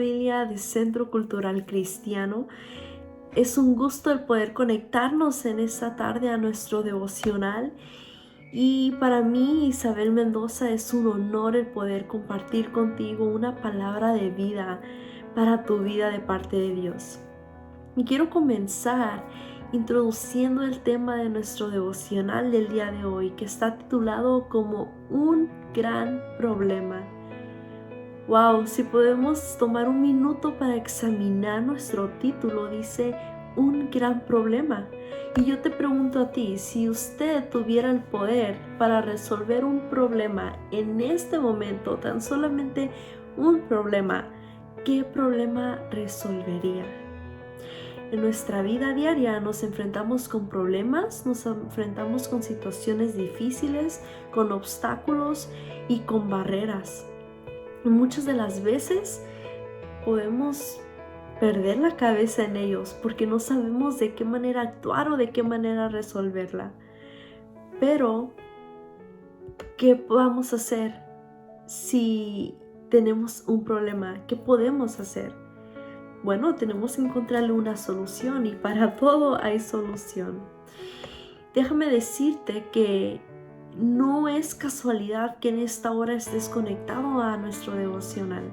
familia de Centro Cultural Cristiano. Es un gusto el poder conectarnos en esta tarde a nuestro devocional. Y para mí, Isabel Mendoza, es un honor el poder compartir contigo una palabra de vida para tu vida de parte de Dios. Y quiero comenzar introduciendo el tema de nuestro devocional del día de hoy, que está titulado como Un gran problema. Wow, si podemos tomar un minuto para examinar nuestro título, dice un gran problema. Y yo te pregunto a ti, si usted tuviera el poder para resolver un problema en este momento, tan solamente un problema, ¿qué problema resolvería? En nuestra vida diaria nos enfrentamos con problemas, nos enfrentamos con situaciones difíciles, con obstáculos y con barreras. Muchas de las veces podemos perder la cabeza en ellos porque no sabemos de qué manera actuar o de qué manera resolverla. Pero, ¿qué vamos a hacer si tenemos un problema? ¿Qué podemos hacer? Bueno, tenemos que encontrarle una solución y para todo hay solución. Déjame decirte que no es casualidad que en esta hora estés conectado a nuestro devocional,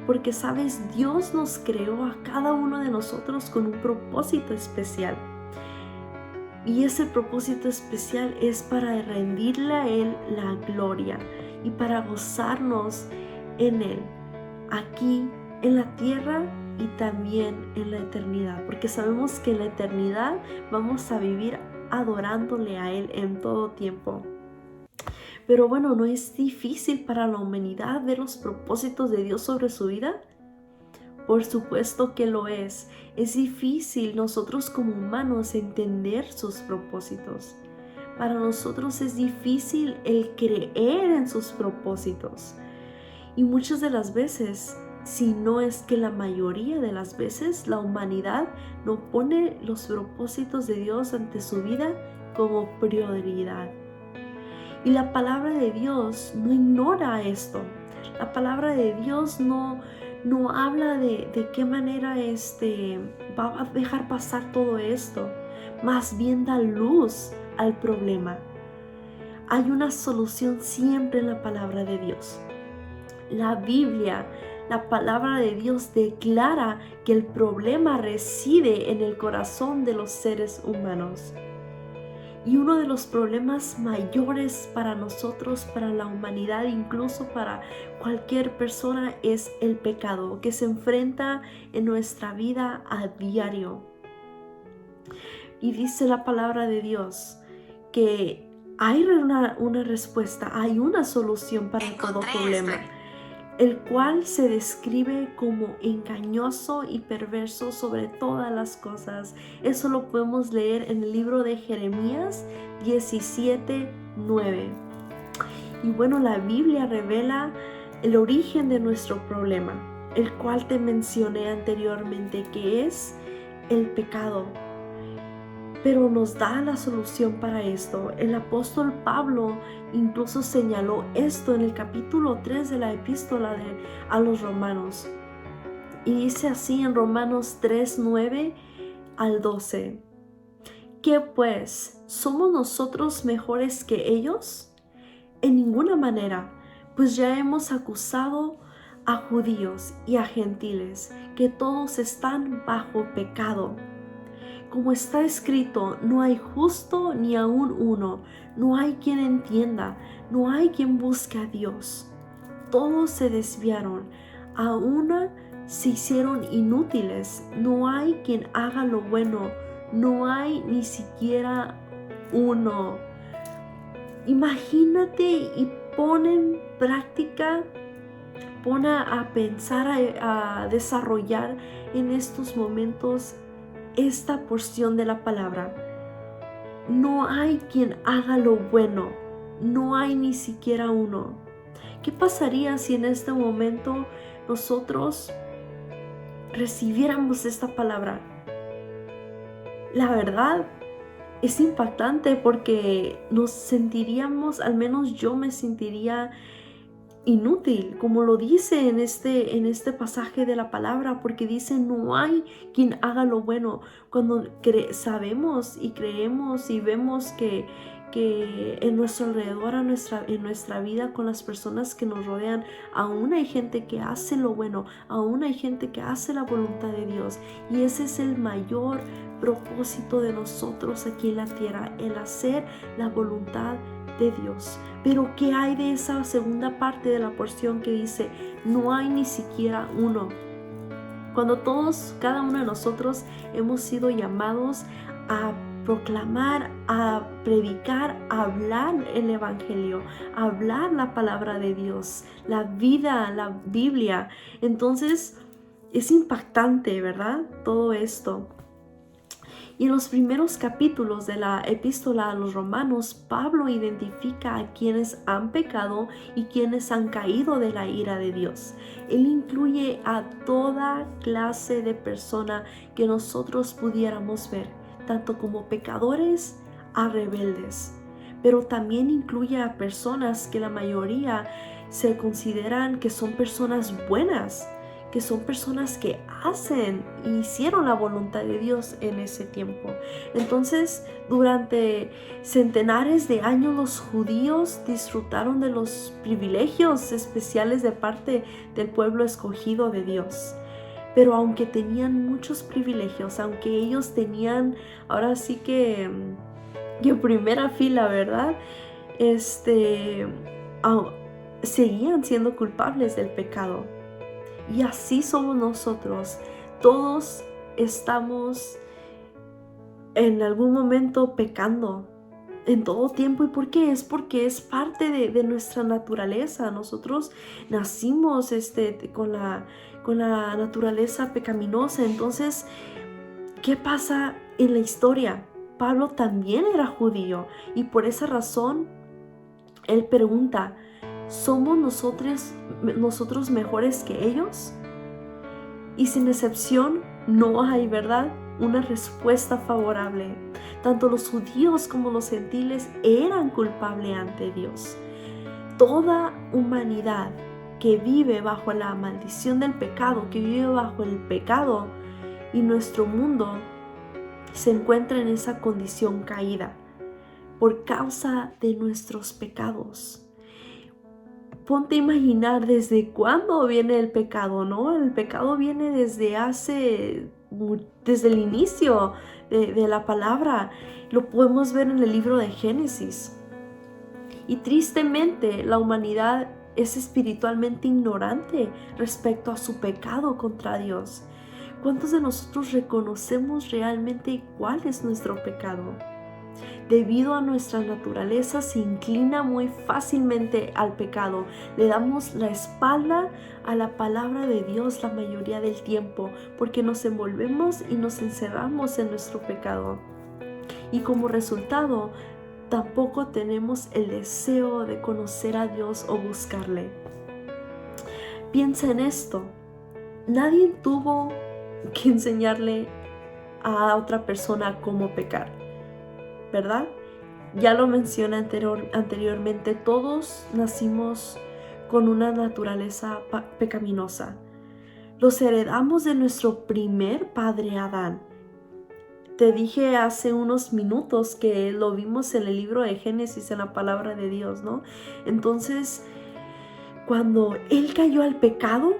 porque sabes, Dios nos creó a cada uno de nosotros con un propósito especial. Y ese propósito especial es para rendirle a Él la gloria y para gozarnos en Él, aquí en la tierra y también en la eternidad, porque sabemos que en la eternidad vamos a vivir adorándole a Él en todo tiempo. Pero bueno, ¿no es difícil para la humanidad ver los propósitos de Dios sobre su vida? Por supuesto que lo es. Es difícil nosotros como humanos entender sus propósitos. Para nosotros es difícil el creer en sus propósitos. Y muchas de las veces, si no es que la mayoría de las veces, la humanidad no pone los propósitos de Dios ante su vida como prioridad. Y la palabra de Dios no ignora esto. La palabra de Dios no habla de qué manera va a dejar pasar todo esto. Más bien da luz al problema. Hay una solución siempre en la palabra de Dios. La Biblia, la palabra de Dios declara que el problema reside en el corazón de los seres humanos. Y uno de los problemas mayores para nosotros, para la humanidad, incluso para cualquier persona, es el pecado que se enfrenta en nuestra vida a diario. Y dice la palabra de Dios que hay una respuesta, hay una solución para todo problema, el cual se describe como engañoso y perverso sobre todas las cosas. Eso lo podemos leer en el libro de Jeremías 17:9. Y bueno, la Biblia revela el origen de nuestro problema, el cual te mencioné anteriormente, que es el pecado. Pero nos da la solución para esto. El apóstol Pablo incluso señaló esto en el capítulo 3 de la epístola a los Romanos. Y dice así en Romanos 3:9 al 12. ¿Qué pues? ¿Somos nosotros mejores que ellos? En ninguna manera, pues ya hemos acusado a judíos y a gentiles, que todos están bajo pecado. Como está escrito, no hay justo ni aun uno, no hay quien entienda, no hay quien busque a Dios. Todos se desviaron, a una se hicieron inútiles, no hay quien haga lo bueno, no hay ni siquiera uno. Imagínate y pon en práctica, pon a pensar, a desarrollar en estos momentos esta porción de la palabra. No hay quien haga lo bueno, no hay ni siquiera uno. ¿Qué pasaría si en este momento nosotros recibiéramos esta palabra? La verdad es impactante porque nos sentiríamos, al menos yo me sentiría inútil, como lo dice en este pasaje de la palabra, porque dice, no hay quien haga lo bueno. Cuando sabemos y creemos y vemos que en nuestro alrededor, en nuestra vida, con las personas que nos rodean, aún hay gente que hace lo bueno, aún hay gente que hace la voluntad de Dios, y ese es el mayor propósito de nosotros aquí en la tierra, el hacer la voluntad de Dios. Pero ¿qué hay de esa segunda parte de la porción que dice, no hay ni siquiera uno? Cuando todos, cada uno de nosotros hemos sido llamados a proclamar, a predicar, a hablar el evangelio, a hablar la palabra de Dios, la vida, la Biblia. Entonces es impactante, ¿verdad? Todo esto. Y en los primeros capítulos de la epístola a los romanos, Pablo identifica a quienes han pecado y quienes han caído de la ira de Dios. Él incluye a toda clase de persona que nosotros pudiéramos ver, tanto como pecadores a rebeldes. Pero también incluye a personas que la mayoría se consideran que son personas buenas, que son personas que hacen y hicieron la voluntad de Dios en ese tiempo. Entonces, durante centenares de años, los judíos disfrutaron de los privilegios especiales de parte del pueblo escogido de Dios. Pero aunque tenían muchos privilegios, aunque ellos tenían, ahora sí que en primera fila, ¿verdad? Seguían siendo culpables del pecado. Y así somos nosotros. Todos estamos en algún momento pecando, en todo tiempo. ¿Y por qué? Es porque es parte de nuestra naturaleza. Nosotros nacimos con la naturaleza pecaminosa. Entonces, ¿qué pasa en la historia? Pablo también era judío y por esa razón él pregunta, ¿somos nosotros mejores que ellos? Y sin excepción no hay, ¿verdad?, una respuesta favorable. Tanto los judíos como los gentiles eran culpables ante Dios. Toda humanidad que vive bajo la maldición del pecado, que vive bajo el pecado, y nuestro mundo se encuentra en esa condición caída por causa de nuestros pecados. Ponte a imaginar desde cuándo viene el pecado, ¿no? El pecado viene desde el inicio de la palabra. Lo podemos ver en el libro de Génesis. Y tristemente la humanidad es espiritualmente ignorante respecto a su pecado contra Dios. ¿Cuántos de nosotros reconocemos realmente cuál es nuestro pecado? Debido a nuestra naturaleza se inclina muy fácilmente al pecado. Le damos la espalda a la palabra de Dios la mayoría del tiempo porque nos envolvemos y nos encerramos en nuestro pecado. Y como resultado, tampoco tenemos el deseo de conocer a Dios o buscarle. Piensa en esto. Nadie tuvo que enseñarle a otra persona cómo pecar, ¿verdad? Ya lo mencioné anteriormente, todos nacimos con una naturaleza pecaminosa. Los heredamos de nuestro primer padre Adán. Te dije hace unos minutos que lo vimos en el libro de Génesis, en la palabra de Dios, ¿no? Entonces, cuando Él cayó al pecado,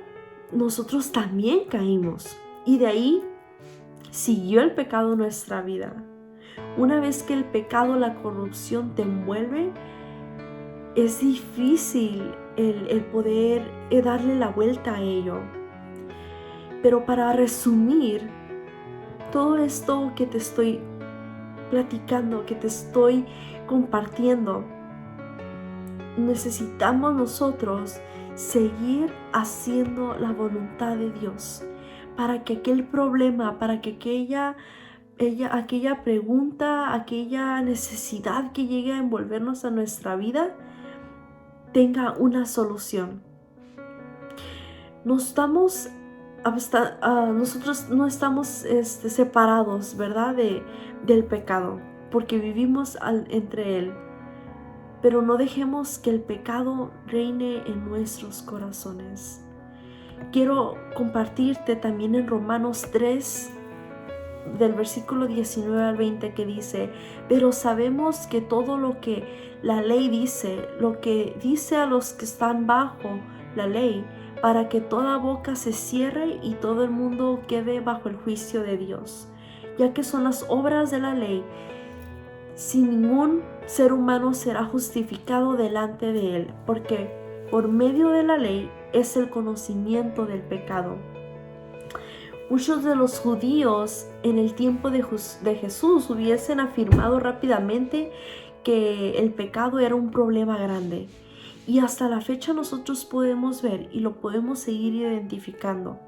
nosotros también caímos. Y de ahí siguió el pecado en nuestra vida. Una vez que el pecado, la corrupción te envuelve, es difícil el poder darle la vuelta a ello. Pero para resumir, todo esto que te estoy platicando, que te estoy compartiendo, necesitamos nosotros seguir haciendo la voluntad de Dios para que aquel problema, para que aquella pregunta, aquella necesidad que llegue a envolvernos a nuestra vida tenga una solución. Nosotros no estamos separados, ¿verdad?, del pecado, porque vivimos entre él. pero no dejemos que el pecado reine en nuestros corazones. Quiero compartirte también en Romanos 3, del versículo 19 al 20, que dice: pero sabemos que todo lo que la ley dice, lo que dice a los que están bajo la ley, para que toda boca se cierre y todo el mundo quede bajo el juicio de Dios, ya que son las obras de la ley, si ningún ser humano será justificado delante de él, porque por medio de la ley es el conocimiento del pecado. Muchos de los judíos en el tiempo de Jesús hubiesen afirmado rápidamente que el pecado era un problema grande. Y hasta la fecha nosotros podemos ver y lo podemos seguir identificando.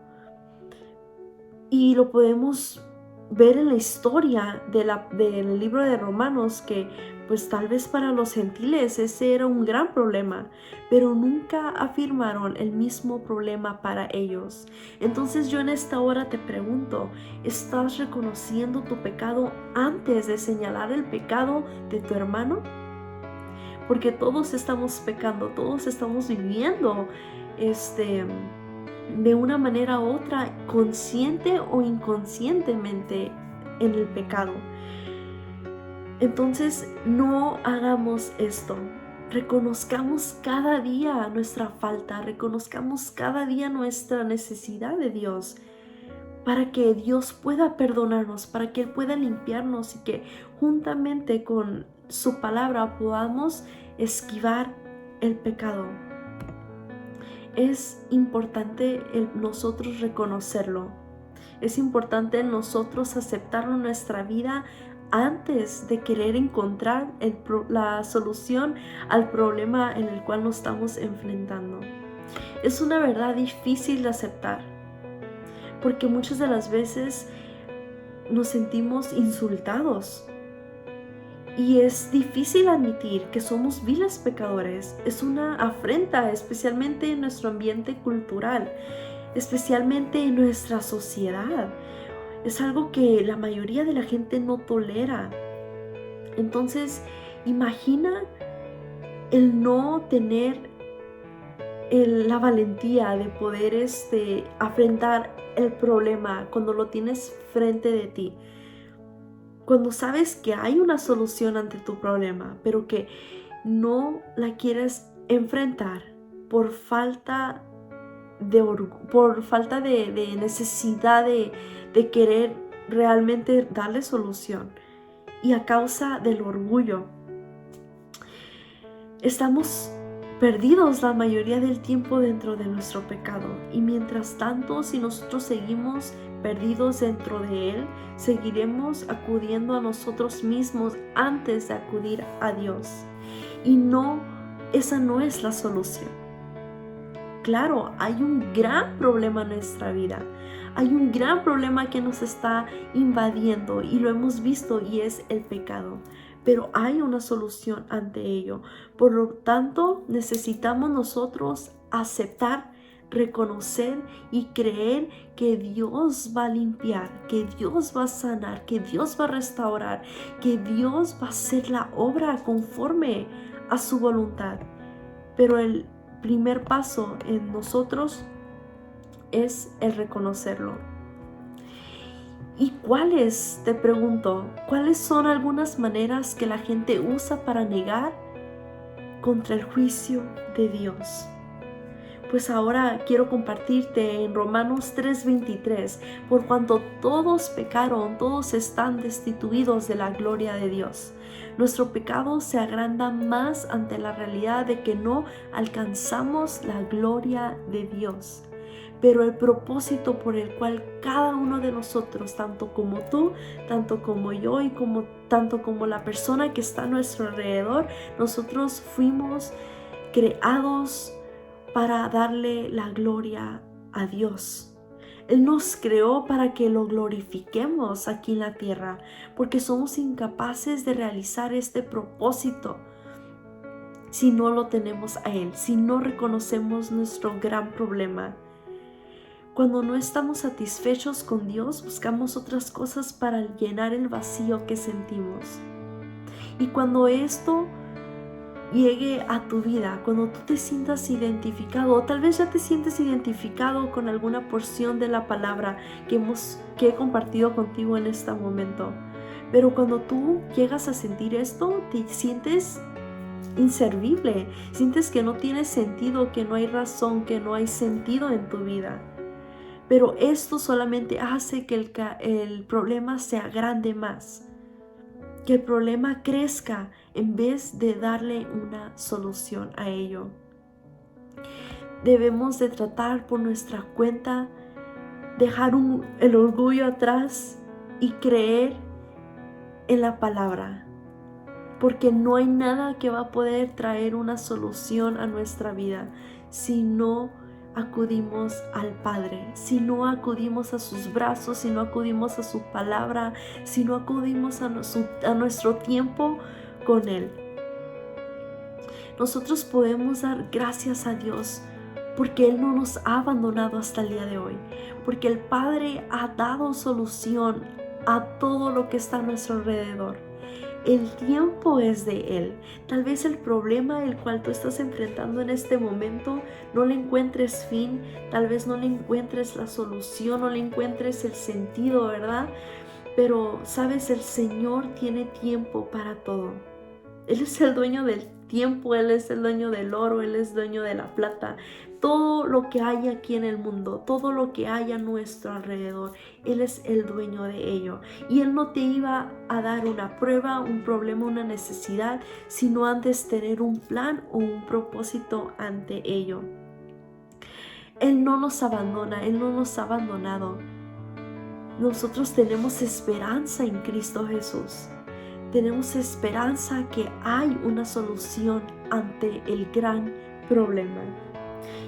Y lo podemos ver en la historia del libro de Romanos, que pues tal vez para los gentiles ese era un gran problema, pero nunca afirmaron el mismo problema para ellos. Entonces yo en esta hora te pregunto, ¿estás reconociendo tu pecado antes de señalar el pecado de tu hermano? Porque todos estamos pecando, todos estamos viviendo de una manera u otra, consciente o inconscientemente, en el pecado. Entonces no hagamos esto. Reconozcamos cada día nuestra falta, reconozcamos cada día nuestra necesidad de Dios, para que Dios pueda perdonarnos, para que Él pueda limpiarnos y que juntamente con su palabra podamos esquivar el pecado. Es importante nosotros reconocerlo. Es importante nosotros aceptarlo en nuestra vida antes de querer encontrar la solución al problema en el cual nos estamos enfrentando. Es una verdad difícil de aceptar, porque muchas de las veces nos sentimos insultados. Y es difícil admitir que somos viles pecadores. Es una afrenta, especialmente en nuestro ambiente cultural, especialmente en nuestra sociedad. Es algo que la mayoría de la gente no tolera. Entonces, imagina el no tener la valentía de poder afrontar el problema cuando lo tienes frente de ti. Cuando sabes que hay una solución ante tu problema, pero que no la quieres enfrentar por falta de necesidad de querer realmente darle solución, y a causa del orgullo. Estamos perdidos la mayoría del tiempo dentro de nuestro pecado, y mientras tanto, si nosotros seguimos perdidos dentro de él, seguiremos acudiendo a nosotros mismos antes de acudir a Dios. Y esa no es la solución. Claro, hay un gran problema en nuestra vida. Hay un gran problema que nos está invadiendo y lo hemos visto, y es el pecado. Pero hay una solución ante ello. Por lo tanto, necesitamos nosotros aceptar, reconocer y creer que Dios va a limpiar, que Dios va a sanar, que Dios va a restaurar, que Dios va a hacer la obra conforme a su voluntad. Pero el primer paso en nosotros es el reconocerlo. ¿Y te pregunto, cuáles son algunas maneras que la gente usa para negar contra el juicio de Dios? Pues ahora quiero compartirte en Romanos 3:23, por cuanto todos pecaron, todos están destituidos de la gloria de Dios. Nuestro pecado se agranda más ante la realidad de que no alcanzamos la gloria de Dios. Pero el propósito por el cual cada uno de nosotros, tanto como tú, tanto como yo y tanto como la persona que está a nuestro alrededor, nosotros fuimos creados para darle la gloria a Dios. Él nos creó para que lo glorifiquemos aquí en la tierra, porque somos incapaces de realizar este propósito si no lo tenemos a Él, si no reconocemos nuestro gran problema. Cuando no estamos satisfechos con Dios, buscamos otras cosas para llenar el vacío que sentimos. Y cuando esto llegue a tu vida, cuando tú te sientas identificado, o tal vez ya te sientes identificado con alguna porción de la palabra que he compartido contigo en este momento. Pero cuando tú llegas a sentir esto, te sientes inservible, sientes que no tiene sentido, que no hay razón, que no hay sentido en tu vida. Pero esto solamente hace que el problema se agrande más, que el problema crezca en vez de darle una solución a ello. Debemos de tratar por nuestra cuenta, dejar el orgullo atrás y creer en la palabra, porque no hay nada que va a poder traer una solución a nuestra vida si no acudimos al Padre, si no acudimos a sus brazos, si no acudimos a su palabra, si no acudimos a nuestro tiempo con Él. Nosotros podemos dar gracias a Dios porque Él no nos ha abandonado hasta el día de hoy, porque el Padre ha dado solución a todo lo que está a nuestro alrededor. El tiempo es de Él. Tal vez el problema el cual tú estás enfrentando en este momento no le encuentres fin, tal vez no le encuentres la solución, no le encuentres el sentido, ¿verdad? Pero, ¿sabes? El Señor tiene tiempo para todo. Él es el dueño del tiempo, Él es el dueño del oro, Él es dueño de la plata. Todo lo que hay aquí en el mundo, todo lo que hay a nuestro alrededor, Él es el dueño de ello. Y Él no te iba a dar una prueba, un problema, una necesidad, sino antes tener un plan o un propósito ante ello. Él no nos abandona, Él no nos ha abandonado. Nosotros tenemos esperanza en Cristo Jesús. Tenemos esperanza que hay una solución ante el gran problema.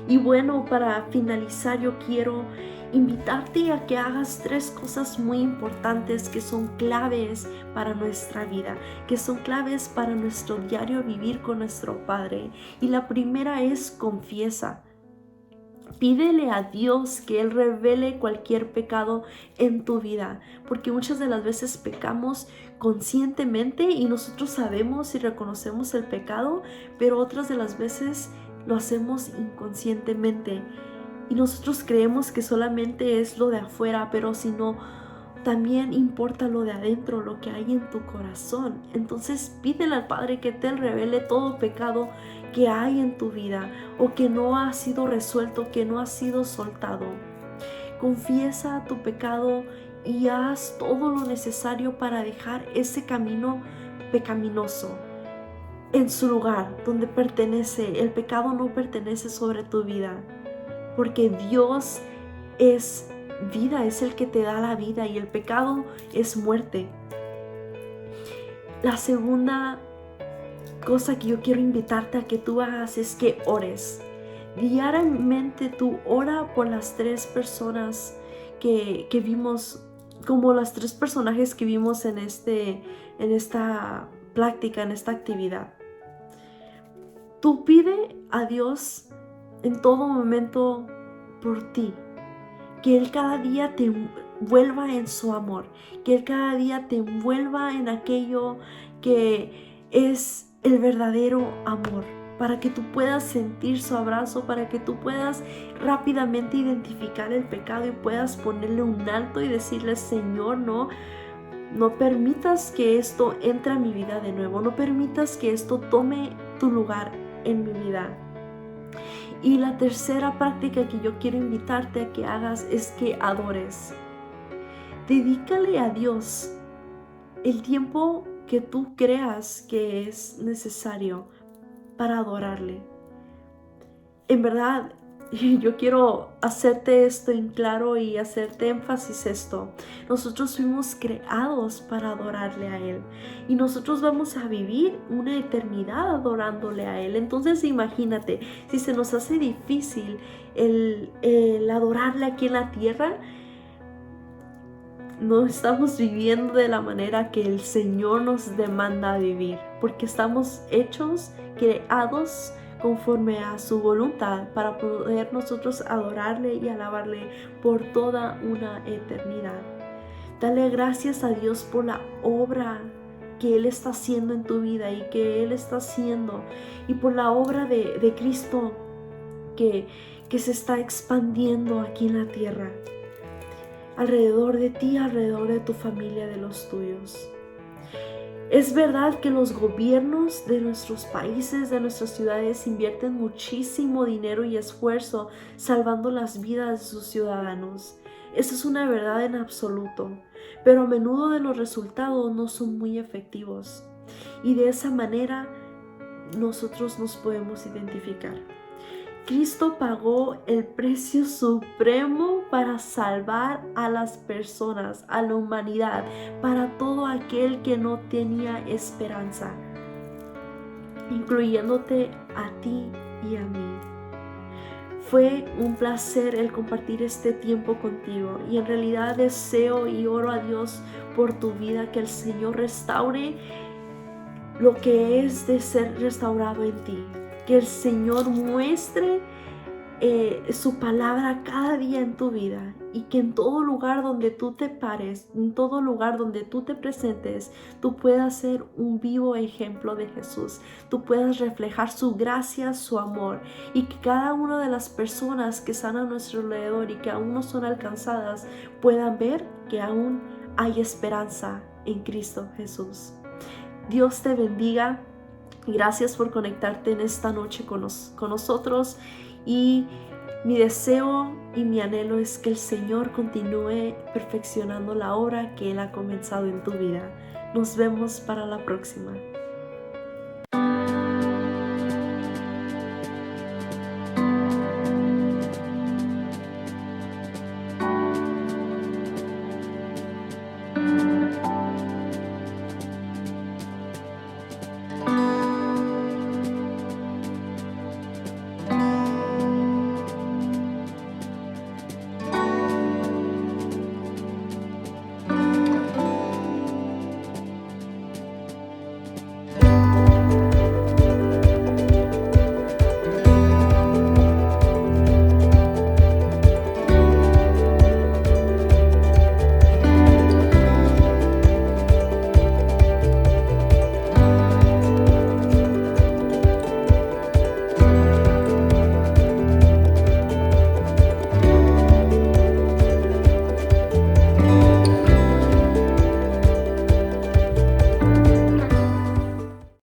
Y bueno, para finalizar, yo quiero invitarte a que hagas 3 cosas muy importantes que son claves para nuestra vida, que son claves para nuestro diario vivir con nuestro Padre. Y la primera es confiesa. Pídele a Dios que Él revele cualquier pecado en tu vida, porque muchas de las veces pecamos conscientemente y nosotros sabemos y reconocemos el pecado, pero otras de las veces lo hacemos inconscientemente y nosotros creemos que solamente es lo de afuera, pero si no, también importa lo de adentro, lo que hay en tu corazón. Entonces pídele al Padre que te revele todo pecado que hay en tu vida o que no ha sido resuelto, que no ha sido soltado. Confiesa tu pecado y haz todo lo necesario para dejar ese camino pecaminoso en su lugar donde pertenece. El pecado no pertenece sobre tu vida, porque Dios es vida, es el que te da la vida y el pecado es muerte. La segunda cosa que yo quiero invitarte a que tú hagas es que ores. Diariamente tú ora por las 3 personas que vimos, como los 3 personajes que vimos en esta práctica, en esta actividad. Tú pide a Dios en todo momento por ti, que Él cada día te envuelva en su amor, que Él cada día te envuelva en aquello que es el verdadero amor, para que tú puedas sentir su abrazo, para que tú puedas rápidamente identificar el pecado y puedas ponerle un alto y decirle: Señor, no permitas que esto entre a mi vida de nuevo, no permitas que esto tome tu lugar en mi vida. Y la tercera práctica que yo quiero invitarte a que hagas es que adores. Dedícale a Dios el tiempo que tú creas que es necesario para adorarle. En verdad, yo quiero hacerte esto en claro y hacerte énfasis esto. Nosotros fuimos creados para adorarle a Él y nosotros vamos a vivir una eternidad adorándole a Él. Entonces imagínate, si se nos hace difícil el adorarle aquí en la tierra, no estamos viviendo de la manera que el Señor nos demanda vivir, porque estamos hechos, creados conforme a su voluntad para poder nosotros adorarle y alabarle por toda una eternidad. Dale gracias a Dios por la obra que Él está haciendo en tu vida y que Él está haciendo, y por la obra de Cristo que se está expandiendo aquí en la tierra, alrededor de ti, alrededor de tu familia, de los tuyos. Es verdad que los gobiernos de nuestros países, de nuestras ciudades, invierten muchísimo dinero y esfuerzo salvando las vidas de sus ciudadanos. Esa es una verdad en absoluto, pero a menudo de los resultados no son muy efectivos. Y de esa manera nosotros nos podemos identificar. Cristo pagó el precio supremo para salvar a las personas, a la humanidad, para todo aquel que no tenía esperanza, incluyéndote a ti y a mí. Fue un placer el compartir este tiempo contigo, y en realidad deseo y oro a Dios por tu vida, que el Señor restaure lo que es de ser restaurado en ti. Que el Señor muestre su palabra cada día en tu vida, y que en todo lugar donde tú te pares, en todo lugar donde tú te presentes, tú puedas ser un vivo ejemplo de Jesús. Tú puedas reflejar su gracia, su amor, y que cada una de las personas que están a nuestro alrededor y que aún no son alcanzadas puedan ver que aún hay esperanza en Cristo Jesús. Dios te bendiga. Gracias por conectarte en esta noche con nosotros, y mi deseo y mi anhelo es que el Señor continúe perfeccionando la obra que Él ha comenzado en tu vida. Nos vemos para la próxima.